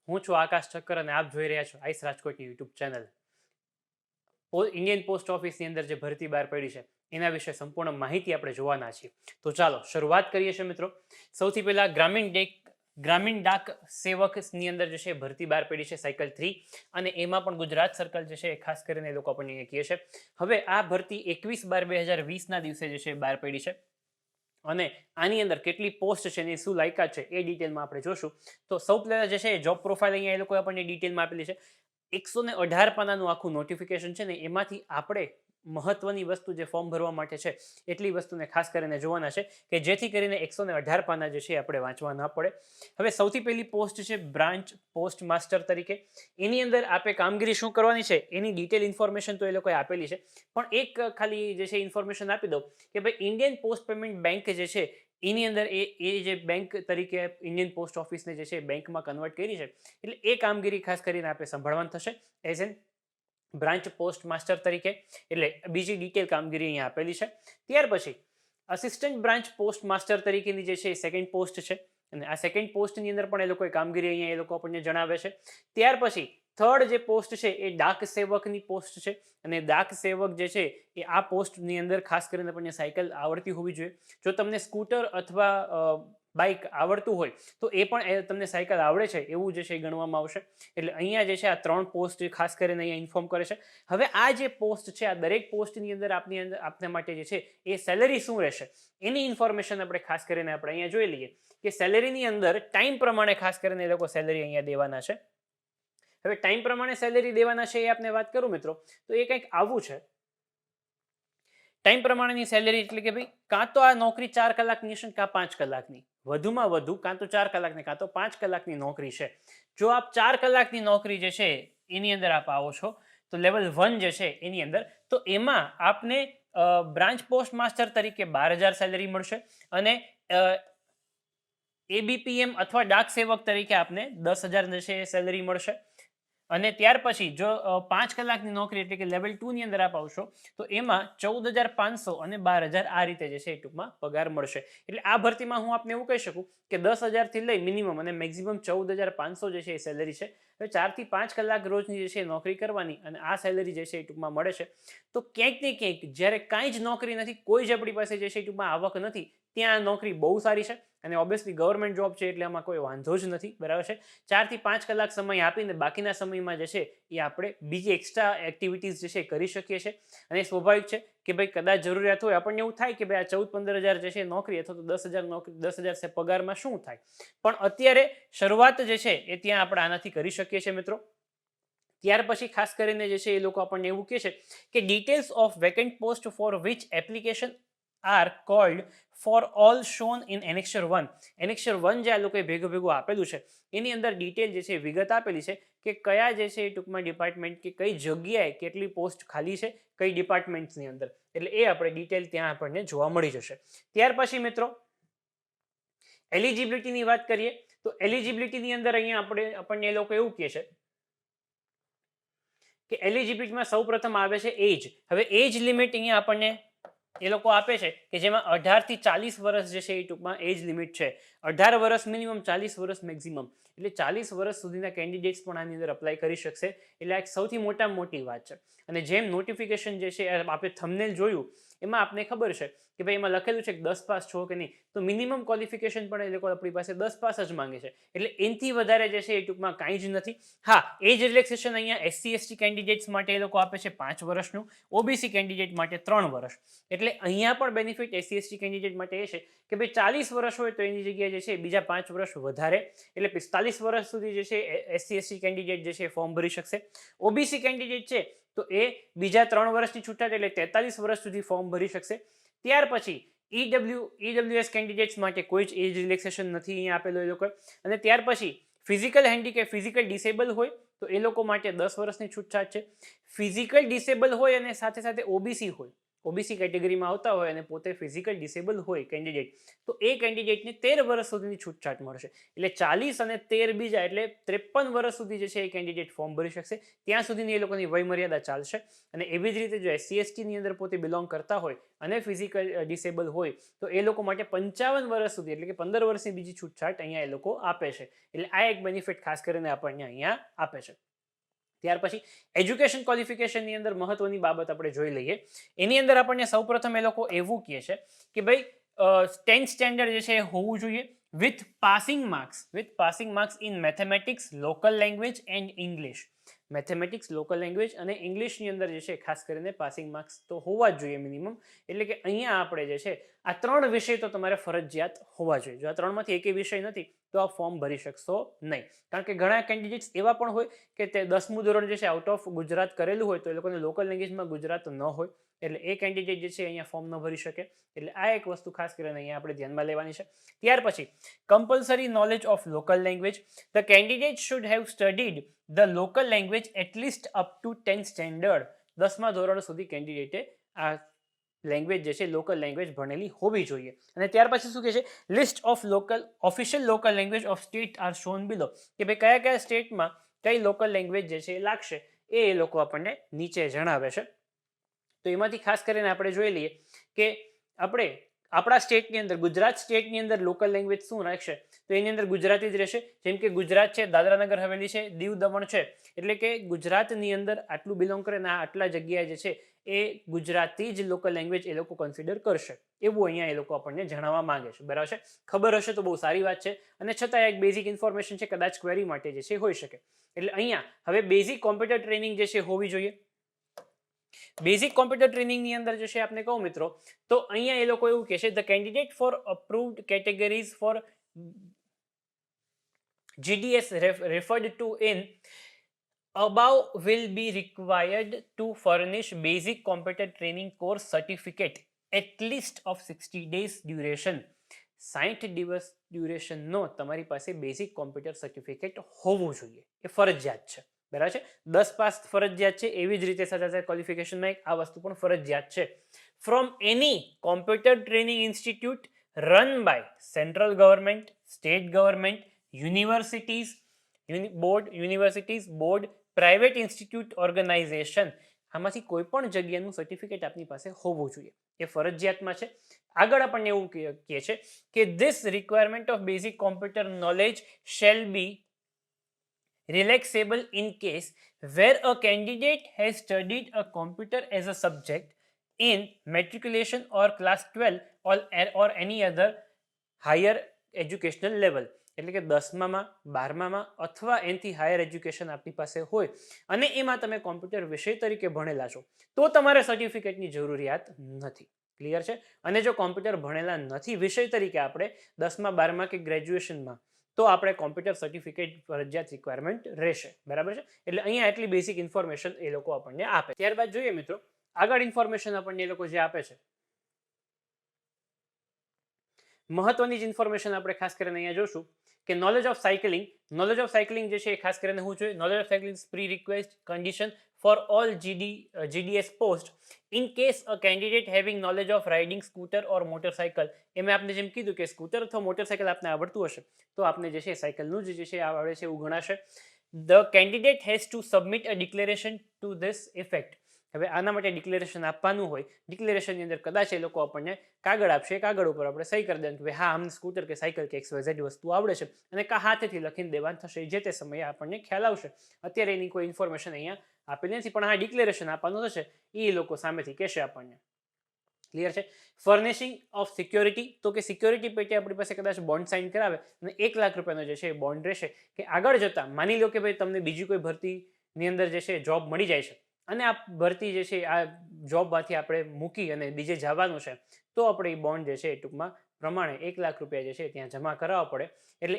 હું છું આકાશ ઠક્કર અને આપ જોઈ રહ્યા છો આઈસ રાજકોટની યુટ્યુબ ચેનલ. ઇન્ડિયન પોસ્ટ ઓફિસની અંદર જે ભરતી બહાર પડી છે એના વિશે સંપૂર્ણ માહિતી આપણે જોવાના છીએ. તો ચાલો શરૂઆત કરીએ છીએ મિત્રો. સૌથી પહેલા ગ્રામીણ ડાક સેવકની અંદર જે છે ભરતી બહાર પડી છે સાયકલ 3, અને એમાં પણ ગુજરાત સર્કલ જે છે ખાસ કરીને એ લોકો આપણને કહે છે. હવે આ ભરતી 21/12/2020 દિવસે જે છે બહાર પડી છે, અને આની અંદર કેટલી પોસ્ટ છે એની શું લાયકાત છે એ ડિટેલમાં આપણે જોશું. તો સૌ પહેલા જે છે જોબ પ્રોફાઇલ અહીંયા એ લોકો આપણને ડિટેલમાં આપેલી છે. 118 પાનાનું આખું નોટિફિકેશન છે ને એમાંથી આપણે મહત્વની વસ્તુ જે ફોર્મ ભરવા માટે છે એટલી વસ્તુને ખાસ કરીને જોવાના છે કે જેથી કરીને 118 પાના જે છે આપણે વાંચવા ન પડે. હવે સૌથી પહેલી પોસ્ટ છે બ્રાન્ચ પોસ્ટ માસ્ટર તરીકે. એની અંદર આપણે કામગીરી શું કરવાની છે એની ડિટેલ ઇન્ફોર્મેશન તો એ લોકોએ આપેલી છે, પણ એક ખાલી જે છે ઇન્ફોર્મેશન આપી દઉં કે ભાઈ ઇન્ડિયન પોસ્ટ પેમેન્ટ બેંક જે છે એની અંદર એ જે બેંક તરીકે ઇન્ડિયન પોસ્ટ ઓફિસને જે છે બેંકમાં કન્વર્ટ કરી છે, એટલે એ કામગીરી ખાસ કરીને આપણે સંભાળવાનું થશે as an branch post master તરીકે. એટલે બીજી ડિટેલ કામગીરી અહીંયા આપેલી છે. ત્યાર પછી અસિસ્ટન્ટ બ્રાન્ચ પોસ્ટ માસ્ટર તરીકેની જે છે એ સેકન્ડ પોસ્ટ છે, અને આ સેકન્ડ પોસ્ટની અંદર પણ એ લોકોએ કામગીરી અહીંયા એ લોકો આપણને જણાવે છે. ત્યાર પછી થર્ડ જે પોસ્ટ છે એ ડાક સેવકની પોસ્ટ છે, અને ડાક સેવક જે છે એ આ પોસ્ટની અંદર ખાસ કરીને આપણને સાયકલ આવડતી હોવી જોઈએ. જો તમને સ્કૂટર અથવા બાઇક આવડતું હોય તો એ પણ તમને સાયકલ આવડે છે એવું જે છે એ ગણવામાં આવશે. એટલે અહીંયા જે છે આ 3 પોસ્ટ ખાસ કરીને અહીંયા ઇન્ફોર્મ કરે છે. હવે આ જે પોસ્ટ છે આ દરેક પોસ્ટની અંદર આપને માટે જે છે એ સેલેરી શું રહેશે એની ઇન્ફોર્મેશન આપણે ખાસ કરીને આપણે અહીંયા જોઈ લઈએ કે સેલેરીની અંદર ટાઈમ પ્રમાણે ખાસ કરીને એ લોકો સેલેરી અહીંયા દેવાના છે. હવે ટાઈમ પ્રમાણે સેલેરી દેવાના છે એ આપને વાત કરું મિત્રો તો એ કંઈક આવું છે. ટાઈમ પ્રમાણેની સેલેરી એટલે કે ભાઈ કાં તો આ નોકરી 4 કલાકની છે કાં 5 કલાકની, વધુમાં વધુ કાં તો 4 કલાકની કાં તો 5 કલાકની નોકરી છે. જો આપ 4 કલાકની નોકરી જે છે એની અંદર આપ આવો છો તો લેવલ 1 જે છે એની અંદર, તો એમાં આપને બ્રાન્ચ પોસ્ટ માસ્ટર તરીકે 12,000 સેલેરી મળશે, અને એબીપીએમ અથવા ડાક સેવક તરીકે આપને 10,000 જે છે સેલેરી મળશે. અને ત્યાર પછી જો 5 કલાકની નોકરી એટલે કે લેવલ 2 ની અંદર આપ આવશો તો એમાં 14,500 અને 12,000 આ રીતે જે છે એ ટૂંકમાં પગાર મળશે. એટલે આ ભરતીમાં હું આપને એવું કહી શકું કે 10,000 થી લઈ મિનિમમ અને મેક્સિમમ 14,500 જે છે એ સેલેરી છે. હવે 4 થી 5 કલાક રોજની જે છે નોકરી કરવાની અને આ સેલેરી જે છે એ ટૂંકમાં મળે છે. તો ક્યાંક ને ક્યાંક જ્યારે કાંઈ જ નોકરી નથી, કોઈ જ આપણી પાસે જે છે એ ટૂંકમાં આવક નથી, ત્યાં નોકરી બહુ સારી છે, અને ઓબ્વિયસલી ગવર્મેન્ટ જોબ છે એટલે આમાં કોઈ વાંધો જ નથી, બરાબર છે. 4 થી 5 કલાક સમય આપીને બાકીના સમયમાં જે છે એ આપણે બીજી એક્સ્ટ્રા એક્ટિવિટીઝ જે છે કરી શકીએ છીએ. અને સ્વાભાવિક છે કે ભાઈ કદાચ જરૂરિયાત હોય આપણને એવું થાય કે ભાઈ આ 14-15,000 જે છે નોકરી અથવા તો 10,000 નોકરી 10,000 પગારમાં શું થાય, પણ અત્યારે શરૂઆત જે છે એ ત્યાં આપણે આનાથી કરી શકીએ છીએ મિત્રો. ત્યાર પછી ખાસ કરીને જે છે એ લોકો આપણને એવું કહે છે કે details of vacant post for which application are called for all shown in annexure 1. Annexure 1 જે આ લોકોએ ભેગું આપેલું છે એની અંદર ડિટેલ જે છે વિગત આપેલી છે કે કયા જે છે એ ટૂંકમાં ડિપાર્ટમેન્ટ કે કઈ જગ્યાએ કેટલી પોસ્ટ ખાલી છે કઈ ડિપાર્ટમેન્ટ્સની અંદર, એટલે એ આપણે ડિટેલ ત્યાં આપણને જોવા મળી જશે. ત્યાર પછી મિત્રો એલિજિબિલિટીની વાત કરીએ તો એલિજિબિલિટીની અંદર અહીંયા આપણને એ લોકો એવું કહે છે કે એલિજિબિલિટીમાં સૌ પ્રથમ આવે છે એજ. હવે એજ લિમિટ અહીંયા આપણને એ લોકો આપે છે કે જેમાં 18 થી 40 વર્ષ જે છે એ ટૂંકમાં એજ લિમિટ છે. 18 વર્ષ મિનિમમ, 40 વર્ષ મેક્સિમમ, એટલે 40 વર્ષ સુધીના કેન્ડિડેટ્સ પણ આની અંદર અપ્લાય કરી શકશે. એટલે આ એક સૌથી મોટામાં મોટી વાત છે. અને જેમ નોટિફિકેશન જે છે આપણે થંબનેલ જોયું એમાં આપને ખબર છે કે ભાઈ એમાં લખેલું છે કે 10 પાસ છો કે નહીં, તો મિનિમમ ક્વોલિફિકેશન પણ એ લોકો આપણી પાસે 10 પાસ જ માંગે છે. એટલે એનાથી વધારે જે છે એ ટૂંકમાં કાંઈ જ નથી. હા, એજ રિલેક્સેશન અહીંયા એસસી એસટી કેન્ડિડેટ્સ માટે એ લોકો આપે છે 5 વર્ષનું, ઓબીસી કેન્ડિડેટ માટે 3 વર્ષ. એટલે અહીંયા પણ બેનિફિટ એસસી એસટી કેન્ડિડેટ માટે એ છે કે ભાઈ 40 વર્ષ હોય તો એની જગ્યાએ જે છે બીજા 5 વર્ષ વધારે, એટલે 45 વર્ષ સુધી જે છે એસસી એસટી કેન્ડિડેટ જે છે ફોર્મ ભરી શકશે. ઓબીસી કેન્ડિડેટ છે તો એ બીજા 3 વર્ષની છૂટાછ એટલે 43 વર્ષ સુધી ફોર્મ ભરી શકશે. ત્યાર પછી ઈડબ્લ્યુએસ કેન્ડિડેટ્સ માટે કોઈ જ એજ રિલેક્સેશન નથી અહીંયા આપેલો એ લોકો. અને ત્યાર પછી ફિઝિકલ હેન્ડીકેપ, ફિઝિકલ ડિસેબલ હોય તો એ લોકો માટે 10 વર્ષની છૂટછાટ છે. ફિઝિકલ ડિસેબલ હોય અને સાથે સાથે ઓબીસી હોય ઓબીસી કેટેગરીમાં આવતા હોય અને પોતે ફિઝિકલ ડિસેબલ હોય કેન્ડિડેટ, તો એ કેન્ડિડેટને 13 વર્ષ સુધીની છૂટછાટ મળશે. એટલે 40 અને 13 બીજા એટલે 53 વર્ષ સુધી જે છે એ કેન્ડિડેટ ફોર્મ ભરી શકશે. ત્યાં સુધીની એ લોકોની વય મર્યાદા ચાલશે. અને એવી જ રીતે જો SC/ST ની અંદર પોતે બિલોંગ કરતા હોય અને ફિઝિકલ ડિસેબલ હોય તો એ લોકો માટે 55 વર્ષ સુધી એટલે કે 15 વર્ષની બીજી છૂટછાટ અહીંયા એ લોકો આપે છે. એટલે આ એક બેનિફિટ ખાસ કરીને આપણને અહીંયા આપે છે. ત્યાર પછી એજ્યુકેશન ક્વોલિફિકેશનની અંદર મહત્વની બાબત આપણે જોઈ લઈએ. એની અંદર આપણને સૌપ્રથમ એ લોકો એવું કહે છે કે ભાઈ 10th સ્ટેન્ડર્ડ જે છે એ હોવું જોઈએ with passing marks in mathematics, local language and English. Mathematics, local language અને ઇંગ્લિશની અંદર જે છે ખાસ કરીને પાસિંગ માર્ક્સ તો હોવા જ જોઈએ મિનિમમ. એટલે કે અહીંયા આપણે જે છે આ 3 વિષય તો તમારે ફરજિયાત હોવા જોઈએ. જો આ 3માંથી એકેય વિષય નથી તો આ ફોર્મ ભરી શકશો નહીં. કારણ કે ઘણા કેન્ડિડેટ્સ એવા પણ હોય કે તે 10મું ધોરણ જે છે આઉટ ઓફ ગુજરાત કરેલું હોય તો એ લોકોને લોકલ લેંગ્વેજમાં ગુજરાત ન હોય, એટલે એ કેન્ડિડેટ જે છે અહીંયા ફોર્મ ન ભરી શકે. એટલે આ એક વસ્તુ ખાસ કરીને અહીંયા આપણે ધ્યાનમાં લેવાની છે. ત્યાર પછી compulsory knowledge of local language. The candidate should have studied the local language at least up to 10th standard. 10મા ધોરણ સુધી કેન્ડિડેટે આ લેંગ્વેજ જે છે લોકલ લેંગ્વેજ ભણેલી હોવી જોઈએ. અને ત્યાર પછી શું કહે છે, list of official local language of state are shown below. કે ભાઈ કયા કયા સ્ટેટમાં કઈ લોકલ લેંગ્વેજ જે છે એ લાગશે એ લોકો આપણને નીચે જણાવે છે. તો એમાંથી ખાસ કરીને આપણે જોઈ લઈએ કે આપણે આપણા સ્ટેટની અંદર, ગુજરાત સ્ટેટની અંદર લોકલ લેંગ્વેજ શું રાખશે તો એની અંદર ગુજરાતી જ રહેશે. જેમ કે ગુજરાત છે, દાદરાનગર હવેલી છે, દીવ દમણ છે, એટલે કે ગુજરાતની અંદર આટલું બિલોંગ કરે ને આટલા જગ્યાએ જે છે એ ગુજરાતી જ લોકલ લેંગ્વેજ એ લોકો કન્સિડર કરશે. એવું અહીંયા એ લોકો આપણને જણાવવા માંગે છે. બરાબર છે, ખબર હશે તો બહુ સારી વાત છે. અને છતાં એક બેઝિક ઇન્ફોર્મેશન છે, કદાચ ક્વેરી માટે જે છે હોઈ શકે. એટલે અહીંયા હવે બેઝિક કોમ્પ્યુટર ટ્રેનિંગ જે છે હોવી જોઈએ. બેઝિક કોમ્પ્યુટર ટ્રેનિંગની અંદર જે છે આપણે કહું મિત્રો તો અહીંયા એ લોકો એવું કહે છે the candidate for approved categories for GDS referred to in above will be required to furnish basic computer training course certificate at least of 60 days duration. 60 દિવસ ડ્યુરેશનનો તમારી પાસે બેઝિક કોમ્પ્યુટર સર્ટિફિકેટ હોવું જોઈએ, એ ફરજિયાત છે. બરાબર છે, 10 પાસ ફરજિયાત છે. એવી જ રીતે સાથે ક્વોલિફિકેશનમાં એક આ વસ્તુ પણ ફરજિયાત છે. From any computer training institute run by central government, state government, universities board, private institute, organisation, આમાંથી કોઈ પણ જગ્યાનું સર્ટિફિકેટ આપની પાસે હોવું જોઈએ, એ ફરજિયાતમાં છે. આગળ આપણને એવું કહે છે કે this requirement of basic computer knowledge shall be relaxable in case where a candidate has studied a computer as a subject in matriculation or class 12 or any other higher educational level. એટલે કે 10મામાં, 12મામાં અથવા એનાથી higher education આપણી પાસે હોય અને એમાં તમે કોમ્પ્યુટર વિષય તરીકે ભણેલા છો તો તમારે સર્ટિફિકેટની જરૂરિયાત નથી. ક્લિયર છે? અને જો કોમ્પ્યુટર ભણેલા નથી વિષય તરીકે આપણે 10મા, 12મા કે ગ્રેજ્યુએશનમાં તો આપણે કોમ્પ્યુટર સર્ટિફિકેટ ફરજિયાત રિક્વાયરમેન્ટ રહેશે. બરાબર છે, એટલે અહીંયા એટલી બેઝિક ઇન્ફોર્મેશન એ લોકો આપણને આપે. ત્યારબાદ જોઈએ મિત્રો આગળ ઇન્ફોર્મેશન આપણને એ લોકો જે આપે છે, મહત્વની જ ઇન્ફોર્મેશન આપણે ખાસ કરીને અહીંયા જોશું કે નોલેજ ઓફ સાયકલિંગ જે છે એ ખાસ કરીને હું જોઈએ. Knowledge of cycling is pre request condition for all GDS post in case a candidate having knowledge of riding scooter or motorcycle. એ મેં આપને જેમ કીધું કે સ્કૂટર અથવા મોટરસાયકલ આપને આવડતું હશે તો આપને જે છે સાયકલનું જે છે આવડે છે એવું ગણાશે. The candidate has to submit a declaration to this effect. હવે આના માટે ડિક્લેરેશન આપવાનું હોય, ડિક્લેરેશનની અંદર કદાચ એ લોકો આપણને કાગળ આપશે, કાગળ ઉપર આપણે સહી કરી દેવાનું કે હા અમને સ્કૂટર કે સાયકલ કે XYZ વસ્તુ આવડે છે અને કા હાથેથી લખીને દેવાનું થશે. જે તે સમયે આપણને ખ્યાલ આવશે. અત્યારે એની કોઈ ઇન્ફોર્મેશન અહીંયા આપેલી નથી, પણ હા ડિક્લેરેશન આપવાનું થશે એ લોકો સામેથી કહેશે આપણને. ક્લિયર છે? ફર્નિશિંગ ઓફ સિક્યોરિટી, તો કે સિક્યોરિટી પેટે આપણી પાસે કદાચ બોન્ડ સાઇન કરાવે અને 1 લાખ રૂપિયાનો જે છે એ બોન્ડ રહેશે કે આગળ જતા માની લો કે ભાઈ તમને બીજી કોઈ ભરતીની અંદર જે છે જોબ મળી જાય છે અને આ ભરતી જે છે આ જોબમાંથી આપણે મૂકી અને બીજે જવાનું છે તો આપણે એ બોન્ડ જે છે એ ટૂંકમાં પ્રમાણે 1 લાખ રૂપિયા જે છે ત્યાં જમા કરાવવા પડે. એટલે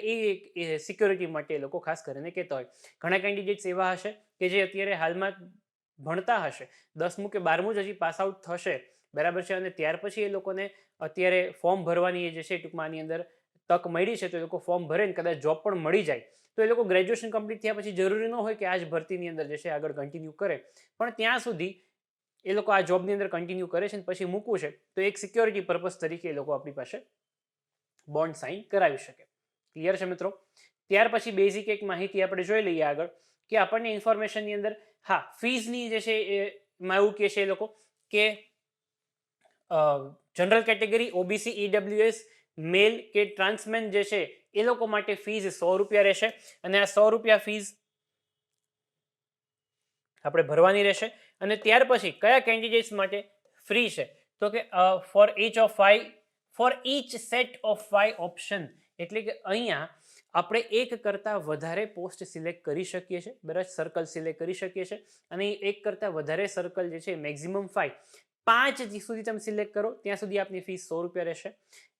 એ સિક્યોરિટી માટે એ લોકો ખાસ કરીને કહેતા હોય. ઘણા કેન્ડિડેટ્સ એવા હશે કે જે અત્યારે હાલમાં ભણતા હશે, 10મું કે 12મું જ હજી પાસ આઉટ થશે, બરાબર છે, અને ત્યાર પછી એ લોકોને અત્યારે ફોર્મ ભરવાની જે છે ટૂંકમાં આની અંદર તક મળી છે તો એ લોકો ફોર્મ ભરે ને કદાચ જોબ પણ મળી જાય તો એ લોકો ગ્રેજ્યુએશન કમ્પ્લીટ થયા પછી જરૂરી ન હોય કે આ જ ભરતીની અંદર જે છે આગળ કન્ટિન્યુ કરે, પણ ત્યાં સુધી એ લોકો આ જોબની અંદર કન્ટિન્યુ કરે છે અને પછી મૂકવું છે તો એક સિક્યોરિટી પર્પઝ તરીકે એ લોકો આપણી પાસે બોન્ડ સાઇન કરાવી શકે. ક્લિયર છે મિત્રો? ત્યાર પછી બેઝિક એક માહિતી આપણે જોઈ લઈએ આગળ કે આપણને ઇન્ફોર્મેશનની અંદર હા ફીઝની જે છે એમાં એવું કહે છે એ લોકો કે જનરલ કેટેગરી, ઓબીસી, ઈડબ્લ્યુએસ, મેલ કે ટ્રાન્સમેન જે છે એ લોકો માટે ફીઝ 100 રૂપિયા રહેશે અને આ 100 રૂપિયા ફીઝ આપણે ભરવાની રહેશે. અને ત્યાર પછી કયા કેન્ડિડેટ્સ માટે ફ્રી છે તો કે for each set of 5 option, એટલે કે અહીંયા આપણે એક કરતાં વધારે પોસ્ટ સિલેક્ટ કરી શકીએ છીએ, બરાબર, સર્કલ સિલેક્ટ કરી શકીએ છીએ અને એક કરતાં વધારે સર્કલ જે છે મેક્સિમમ 5 સુધી તમે સિલેક્ટ કરો ત્યાં સુધી આપની ફીસ 100 રૂપિયા રહેશે.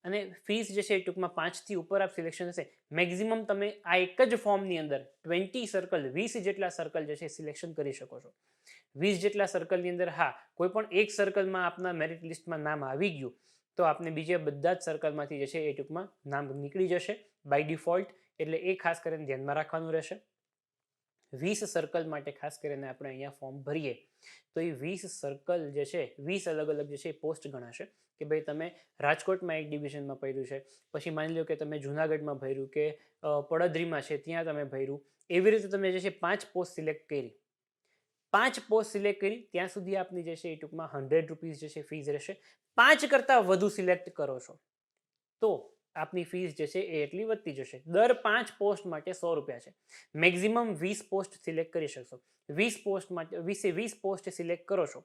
અને ફીસ જે છે ટૂંકમાં 5 થી ઉપર આપ સિલેક્શન હશે મેક્સિમમ તમે આ એક જ ફોર્મની અંદર 20 સર્કલ 20 જેટલા સર્કલ જે છે સિલેક્શન કરી શકો છો. 20 જેટલા સર્કલની અંદર હા કોઈ પણ એક સર્કલમાં આપના મેરિટ લિસ્ટમાં નામ આવી ગયું તો આપને બીજા બધા જ સર્કલમાંથી જે છે એ ટૂંકમાં નામ નીકળી જશે બાય ડિફોલ્ટ. એટલે એ ખાસ કરીને ધ્યાનમાં રાખવાનું રહેશે. 20 સર્કલ માટે ખાસ કરીને આપણે અહીંયા ફોર્મ ભરીએ તો એ 20 સર્કલ જે છે 20 અલગ અલગ જે છે પોસ્ટ ગણાશે કે ભાઈ તમે રાજકોટમાં એક ડિવિઝનમાં ભર્યું છે, પછી માની લો કે તમે જુનાગઢમાં ભર્યું કે પડદરીમાં છે ત્યાં તમે ભર્યું, એવી રીતે તમે જે છે 5 પોસ્ટ સિલેક્ટ કરી, 5 પોસ્ટ સિલેક્ટ કરી ત્યાં સુધી આપની જે છે એ ટૂંકમાં 100 રૂપીઝ જે છે ફીસ રહેશે. 5 કરતાં વધુ સિલેક્ટ કરો છો તો આપની ફીસ જે છે એ એટલી વધતી જશે. દર 5 પોસ્ટ માટે 100 રૂપિયા છે. મેક્સિમમ 20 પોસ્ટ સિલેક્ટ કરી શકશો. 20 પોસ્ટ માટે 20 પોસ્ટ સિલેક્ટ કરો છો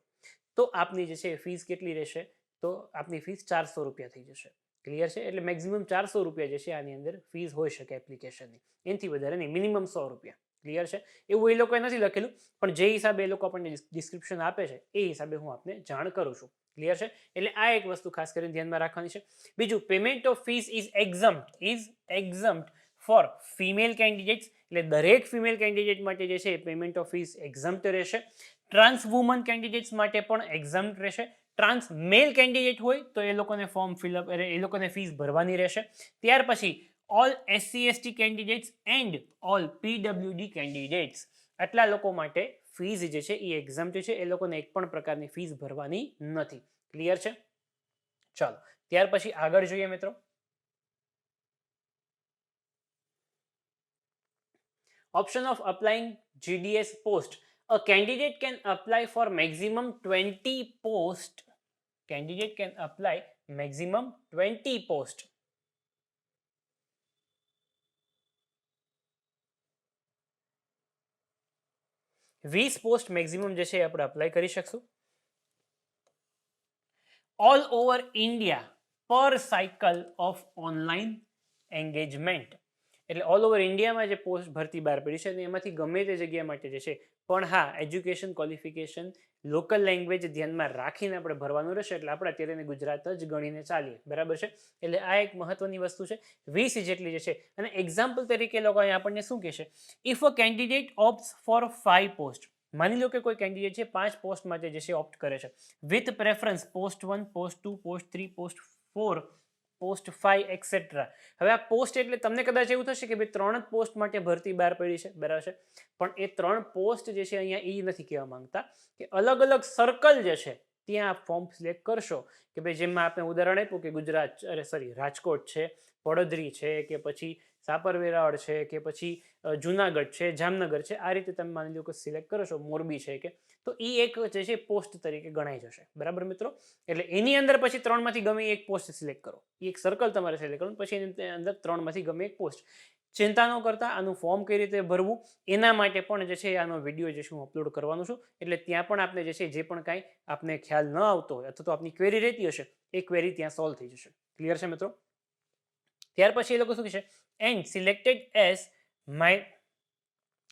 તો આપની જે છે ફીસ કેટલી રહેશે તો આપની ફીસ 400 રૂપિયા થઈ જશે. ક્લિયર છે? એટલે મેક્સિમમ 400 રૂપિયા જે છે આની અંદર ફીસ હોઈ શકે એપ્લિકેશનની, એનાથી વધારે નહીં, મિનિમમ 100 રૂપિયા. ક્લિયર છે? એવું એ લોકોએ નથી લખેલું પણ જે હિસાબે એ લોકો આપણને ડિસ્ક્રિપ્શન આપે છે એ હિસાબે હું આપને જાણ કરું છું. ક્લિયર છે? એટલે આ એક વસ્તુ ખાસ કરીને ધ્યાનમાં રાખવાની છે. બીજું, payment of fees is exempt for female candidates, એટલે દરેક ફિમેલ કેન્ડિડેટ માટે જે છે પેમેન્ટ ઓફ ફીસ એક્ઝમ્પ્ટ રહેશે. ટ્રાન્સ વુમન કેન્ડિડેટ્સ માટે પણ એક્ઝમ્પ્ટ રહેશે. ટ્રાન્સ મેલ કેન્ડિડેટ હોય તો એ લોકોને ફોર્મ ફિલઅપ એ લોકોને ફીસ ભરવાની રહેશે. ત્યાર પછી all SC/ST candidates and all PWD candidates, આટલા લોકો માટે ફીસ જે છે એ એક્ઝમ્પ્ટ છે, એ લોકોને એક પણ પ્રકારની ફીસ ભરવાની નથી. ક્લિયર છે? ચાલો ત્યાર પછી આગળ જોઈએ મિત્રો. Option of applying GDS post. A candidate can apply for maximum 20 post. Candidate can apply maximum 20 post. વીસ પોસ્ટ મેક્સિમમ જે છે આપણે અપ્લાય કરી શકશું. ઓલ ઓવર ઇન્ડિયા પર સાયકલ ઓફ ઓનલાઈન એન્ગેજમેન્ટ, એટલે ઓલ ઓવર ઇન્ડિયામાં જે પોસ્ટ ભરતી બહાર પડી છે એમાંથી ગમે તે જગ્યા માટે જે છે, પણ હા એજ્યુકેશન ક્વોલિફિકેશન લોકલ લેંગ્વેજ ધ્યાનમાં રાખીને આપણે ભરવાનું રહેશે. એટલે આપણે અત્યારે એને ગુજરાત જ ગણીને ચાલીએ, બરાબર છે? એટલે આ એક મહત્વની વસ્તુ છે. 20 જેટલી જે છે. અને એક્ઝામ્પલ તરીકે લોકો અહીંયા આપણને શું કહેશે, if a candidate opts for 5 post, માની લો કે કોઈ કેન્ડિડેટ છે 5 પોસ્ટ માટે જે છે ઓપ્ટ કરે છે with preference post 1, post 2, post 3, post 4, post 5 et cetera. હવે આ પોસ્ટ એટલે તમને કદાચ એવું થશે કે ભાઈ 3 જ પોસ્ટ માટે ભરતી બહાર પડી છે, બરાબર છે? પણ એ 3 પોસ્ટ જે છે અહીંયા એ નથી કહેવા માંગતા કે અલગ અલગ સર્કલ જે છે ત્યાં આપ ફોર્મ સિલેક્ટ કરશો કે ભાઈ જેમાં આપણે ઉદાહરણ આપ્યું કે રાજકોટ છે, પડદરી છે કે પછી સાપર વેરાવળ છે કે પછી જુનાગઢ છે, જામનગર છે, આ રીતે તમે માની લો કે સિલેક્ટ કરો છો, મોરબી છે કે, તો એ એક જે છે પોસ્ટ તરીકે ગણાઈ જશે. બરાબર મિત્રો? એટલે એની અંદર પછી 3માંથી ગમે એક પોસ્ટ સિલેક્ટ કરો, એક સર્કલ તમારે સિલેક્ટ કરવું, પછી એની અંદર 3માંથી ગમે એક પોસ્ટ. ચિંતા ન કરતા, આનું ફોર્મ કઈ રીતે ભરવું એના માટે પણ જે છે આનો વિડીયો જે છે હું અપલોડ કરવાનું છું. એટલે ત્યાં પણ આપને જે છે જે પણ કાંઈ આપને ખ્યાલ ન આવતો હોય અથવા તો આપની ક્વેરી રહેતી હશે એ ક્વેરી ત્યાં સોલ્વ થઈ જશે. ક્લિયર છે મિત્રો? ત્યાર પછી એ લોકો શું કહેશે, and selected as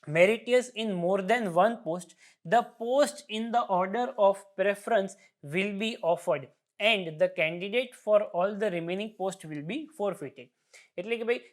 meritorious in more than one post, the post in the order of preference will be offered and the candidate for all the remaining post will be forfeited. એટલે કે ભાઈ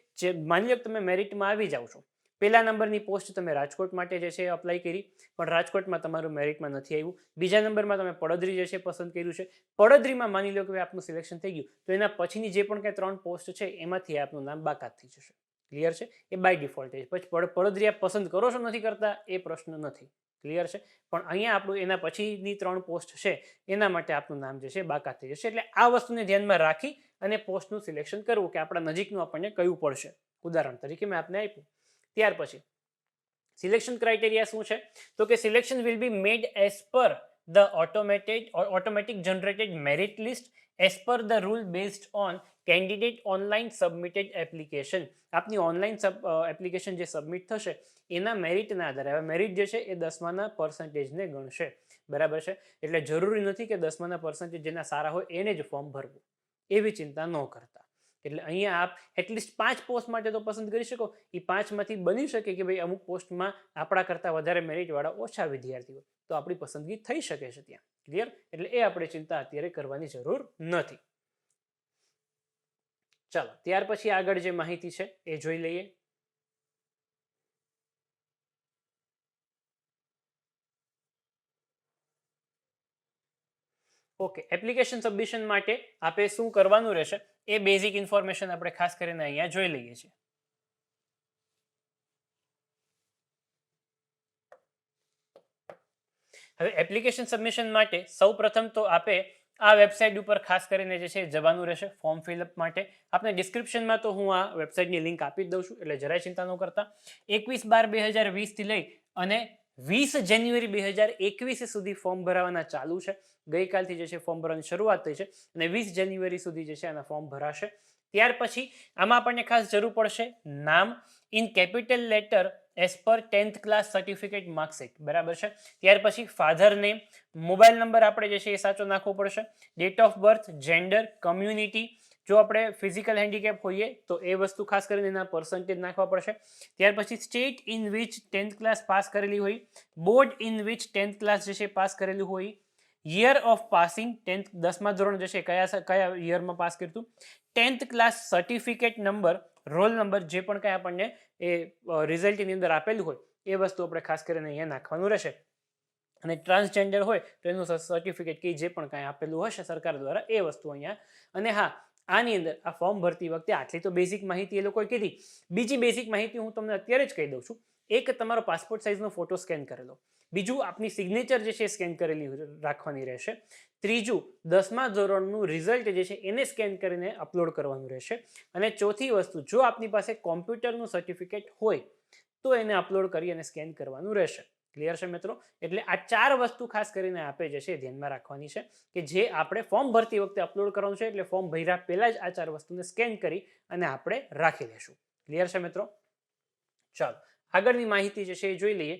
માની લો કે તમે મેરિટમાં આવી જાઓ છો, પહેલા નંબરની પોસ્ટ તમે રાજકોટ માટે જે છે અપ્લાય કરી પણ રાજકોટમાં તમારું મેરિટમાં નથી આવ્યું, બીજા નંબરમાં તમે પડદરી જે છે પસંદ કર્યું છે, પડદરીમાં માની લો કે આપનું સિલેક્શન થઈ ગયું તો એના પછીની જે પણ કંઈ 3 પોસ્ટ છે એમાંથી આપનું નામ બાકાત થઈ જશે. ક્લિયર છે? એ બાય ડિફોલ્ટ છે. પછી પડદરી આપ પસંદ કરો છો નથી કરતા એ પ્રશ્ન નથી. ક્લિયર છે. પણ અહીંયા આપણું એના પછીની 3 પોસ્ટ છે એના માટે આપનું નામ જે છે બાકાત થઈ જશે. એટલે આ વસ્તુને ધ્યાનમાં રાખી અને પોસ્ટનું સિલેક્શન કરવું કે આપણા નજીકનું આપણને કયું પડશે. ઉદાહરણ તરીકે મેં આપને આપ્યું. ત્યાર પછી સિલેક્શન ક્રાઇટેરિયા શું છે? તો કે selection will be made as per the automatic generated merit list as per the rule based on candidate online submitted application. આપની ઓનલાઈન એપ્લિકેશન જે સબમિટ થશે એના મેરિટના આધારે. હવે મેરિટ જે છે એ 10માના પર્સન્ટેજને ગણશે, બરાબર છે. એટલે જરૂરી નથી કે 10માના પર્સન્ટેજ જેના સારા હોય એને જ ફોર્મ ભરવું, એવી ચિંતા ન કરતા. એટલે અહીંયા આપ એટલીસ્ટ 5 પોસ્ટ માટે તો પસંદ કરી શકો. એ 5માંથી બની શકે કે ભાઈ અમુક પોસ્ટમાં આપણા કરતાં વધારે મેરિટવાળા ઓછા વિદ્યાર્થીઓ, તો આપણી પસંદગી થઈ શકે છે ત્યાં. ક્લિયર? એટલે એ આપણે ચિંતા અત્યારે કરવાની જરૂર નથી. ચાલો ત્યાર પછી આગળ જે માહિતી છે એ જોઈ લઈએ. ઓકે, એપ્લિકેશન સબમિશન માટે આપે શું કરવાનું રહેશે એ બેઝિક ઇન્ફોર્મેશન આપણે ખાસ કરીને અહીંયા જોઈ લઈએ છીએ. હવે એપ્લિકેશન સબમિશન માટે સૌ પ્રથમ તો આપે આ વેબસાઇટ ઉપર ખાસ કરીને જે છે જવાનું રહેશે ફોર્મ ફિલઅપ માટે. આપને ડિસ્ક્રિપ્શનમાં તો હું આ વેબસાઇટની લિંક આપી જ દઉં છું, એટલે જરાય ચિંતા ન કરતા. 21/12/2020 થી લઈ અને 20 જાન્યુઆરી 2021 સુધી ફોર્મ ભરાવાના ચાલુ છે. ગઈકાલથી જે છે ફોર્મ ભરવાની શરૂઆત થઈ છે અને 20 જાન્યુઆરી સુધી જે છે આના ફોર્મ ભરાશે. ત્યાર પછી આમાં આપણને ખાસ જરૂર પડશે નામ in capital letter as per 10th class certificate marksheet, બરાબર છે. ત્યાર પછી ફાધર નેમ, મોબાઈલ નંબર આપણે જે છે એ સાચો નાખવો પડશે, date of birth, gender, community, જો આપણે ફિઝિકલ હેન્ડીકેપ હોઈએ તો એ વસ્તુ ખાસ કરીને એના પર્સન્ટેજ નાખવા પડશે. ત્યાર પછી state in which 10th class pass કરેલી હોય, board in which 10th class જે છે પાસ કરેલું હોય, યર ઓફ પાસિંગ 10th 10મા ધોરણ જે છે કયા યરમાં પાસ કર્યું, 10th class certificate number, roll number, જે પણ કંઈ આપણને એ રિઝલ્ટની અંદર આપેલું હોય એ વસ્તુ આપણે ખાસ કરીને અહીંયા નાખવાનું રહેશે. અને ટ્રાન્સજેન્ડર હોય તો એનું સર્ટિફિકેટ કે જે પણ કાંઈ આપેલું હશે સરકાર દ્વારા એ વસ્તુ અહીંયા. અને હા, આની અંદર આ ફોર્મ ભરતી વખતે આટલી તો બેઝિક માહિતી એ લોકોએ કીધી. બીજી બેઝિક માહિતી હું તમને અત્યારે જ કહી દઉં છું. એક, તમારો પાસપોર્ટ સાઇઝનો ફોટો સ્કેન કરેલો. બીજું, આપની સિગ્નેચર જે છે સ્કેન કરેલી રાખવાની રહેશે. ત્રીજું, 10મા ધોરણનું રિઝલ્ટ જે છે એને સ્કેન કરીને અપલોડ કરવાનું રહેશે. અને ચોથી વસ્તુ, જો આપની પાસે કોમ્પ્યુટરનું સર્ટિફિકેટ હોય તો એને અપલોડ કરી અને સ્કેન કરવાનું રહેશે. ક્લિયર છે મિત્રો? એટલે આ 4 વસ્તુ ખાસ કરીને આપે જે છે ધ્યાનમાં રાખવાની છે કે જે આપણે ફોર્મ ભરતી વખતે અપલોડ કરવાનું છે. એટલે ફોર્મ ભર્યા પહેલા જ આ 4 વસ્તુને સ્કેન કરી અને આપણે રાખી લેશું. ક્લિયર છે મિત્રો? ચાલો આગળની માહિતી જે છે એ જોઈ લઈએ.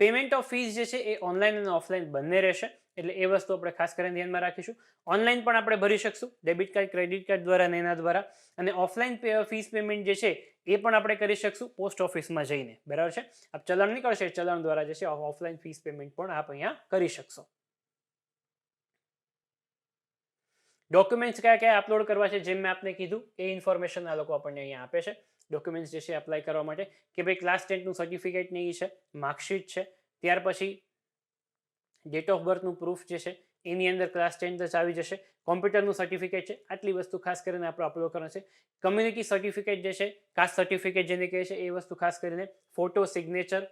પેમેન્ટ ઓફ ફીસ જે છે એ ઓનલાઈન અને ઓફલાઈન બંને રહેશે. એટલે એ વસ્તુ આપણે ખાસ કરીને ધ્યાનમાં રાખીશું. ઓનલાઈન પણ આપણે ભરી શકશું ડેબિટ કાર્ડ, ક્રેડિટ કાર્ડ દ્વારા અને એના દ્વારા. અને ઓફલાઈન ફીસ પેમેન્ટ જે છે એ પણ આપણે કરી શકશું પોસ્ટ ઓફિસમાં જઈને, બરાબર છે. આપ ચલણ નીકળશે, ચલણ દ્વારા જે છે ઓફલાઈન ફીસ પેમેન્ટ પણ આપ અહીંયા કરી શકશો. ડોક્યુમેન્ટ્સ કયા કયા અપલોડ કરવા છે જેમ મેં આપને કીધું એ ઇન્ફોર્મેશન આ લોકો આપણને અહીંયા આપે છે. ડોક્યુમેન્ટ્સ જે છે એપ્લાય કરવા માટે કે ભાઈ ક્લાસ 10નું સર્ટિફિકેટ નહીં છે, માર્કશીટ છે, ત્યાર પછી ડેટ ઓફ બર્થનું પ્રૂફ જે છે એની અંદર ક્લાસ 10 જ આવી જશે, કોમ્પ્યુટરનું સર્ટિફિકેટ છે, આટલી વસ્તુ ખાસ કરીને આપણે અપલોડ કરવાનું છે. કમ્યુનિટી સર્ટિફિકેટ જે છે, કાસ્ટ સર્ટિફિકેટ જેને કહે છે એ વસ્તુ ખાસ કરીને, photo, signature,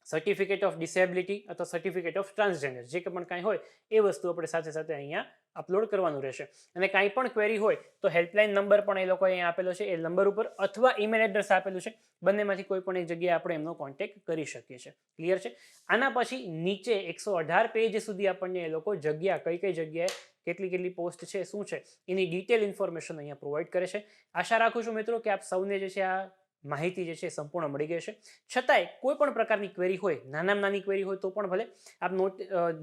certificate of disability અથવા સર્ટિફિકેટ ઓફ ટ્રાન્સજેન્ડર, જે પણ કાંઈ હોય એ વસ્તુ આપણે સાથે સાથે અહીંયા અપલોડ કરવાનું રહેશે. અને કાંઈ પણ ક્વેરી હોય તો હેલ્પલાઇન નંબર પણ એ લોકો અહીંયા આપેલો છે, એ નંબર ઉપર અથવા ઈમેલ એડ્રેસ આપેલું છે, બંનેમાંથી કોઈ પણ એક જગ્યાએ આપણે એમનો કોન્ટેક્ટ કરી શકીએ છીએ. ક્લિયર છે? આના પછી નીચે 118 પેજ સુધી આપણને એ લોકો જગ્યા કઈ કઈ જગ્યાએ કેટલી કેટલી પોસ્ટ છે, શું છે એની ડિટેલ ઇન્ફોર્મેશન અહીંયા પ્રોવાઈડ કરે છે. આશા રાખું છું મિત્રો કે આપ સૌને જે છે આ માહિતી જે છે સંપૂર્ણ મળી ગઈ છે. છતાંય કોઈ પણ પ્રકારની ક્વેરી હોય, નાનામાં નાની ક્વેરી હોય તો પણ ભલે આપ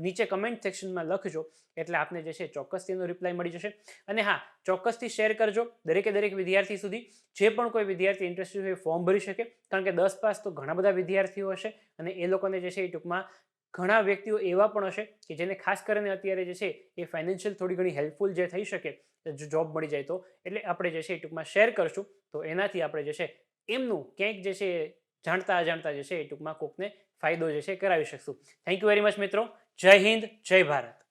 નીચે કમેન્ટ સેક્શનમાં લખજો, એટલે આપને જે છે ચોક્કસથી એનો રિપ્લાય મળી જશે. અને હા, ચોક્કસથી શેર કરજો દરેકે દરેક વિદ્યાર્થી સુધી. જે પણ કોઈ વિદ્યાર્થી ઇન્ટરેસ્ટેડ હોય ફોર્મ ભરી શકે, કારણ કે 10 પાસ તો ઘણા બધા વિદ્યાર્થીઓ હશે અને એ લોકોને જે છે એ ટૂંકમાં ઘણા વ્યક્તિઓ એવા પણ હશે કે જેને ખાસ કરીને અત્યારે જે છે એ ફાઇનાન્શિયલ થોડી ઘણી હેલ્પફુલ જે થઈ શકે, જો જોબ મળી જાય તો. એટલે આપણે જે છે એ ટૂંકમાં શેર કરશું તો એનાથી આપણે જે છે એમનું ક્યાંક જે છે જાણતા અજાણતા જે છે એ ટૂંકમાં કોકને ફાયદો જે છે કરાવી શકશું. થેન્ક યુ વેરી મચ મિત્રો. જય હિન્દ, જય ભારત.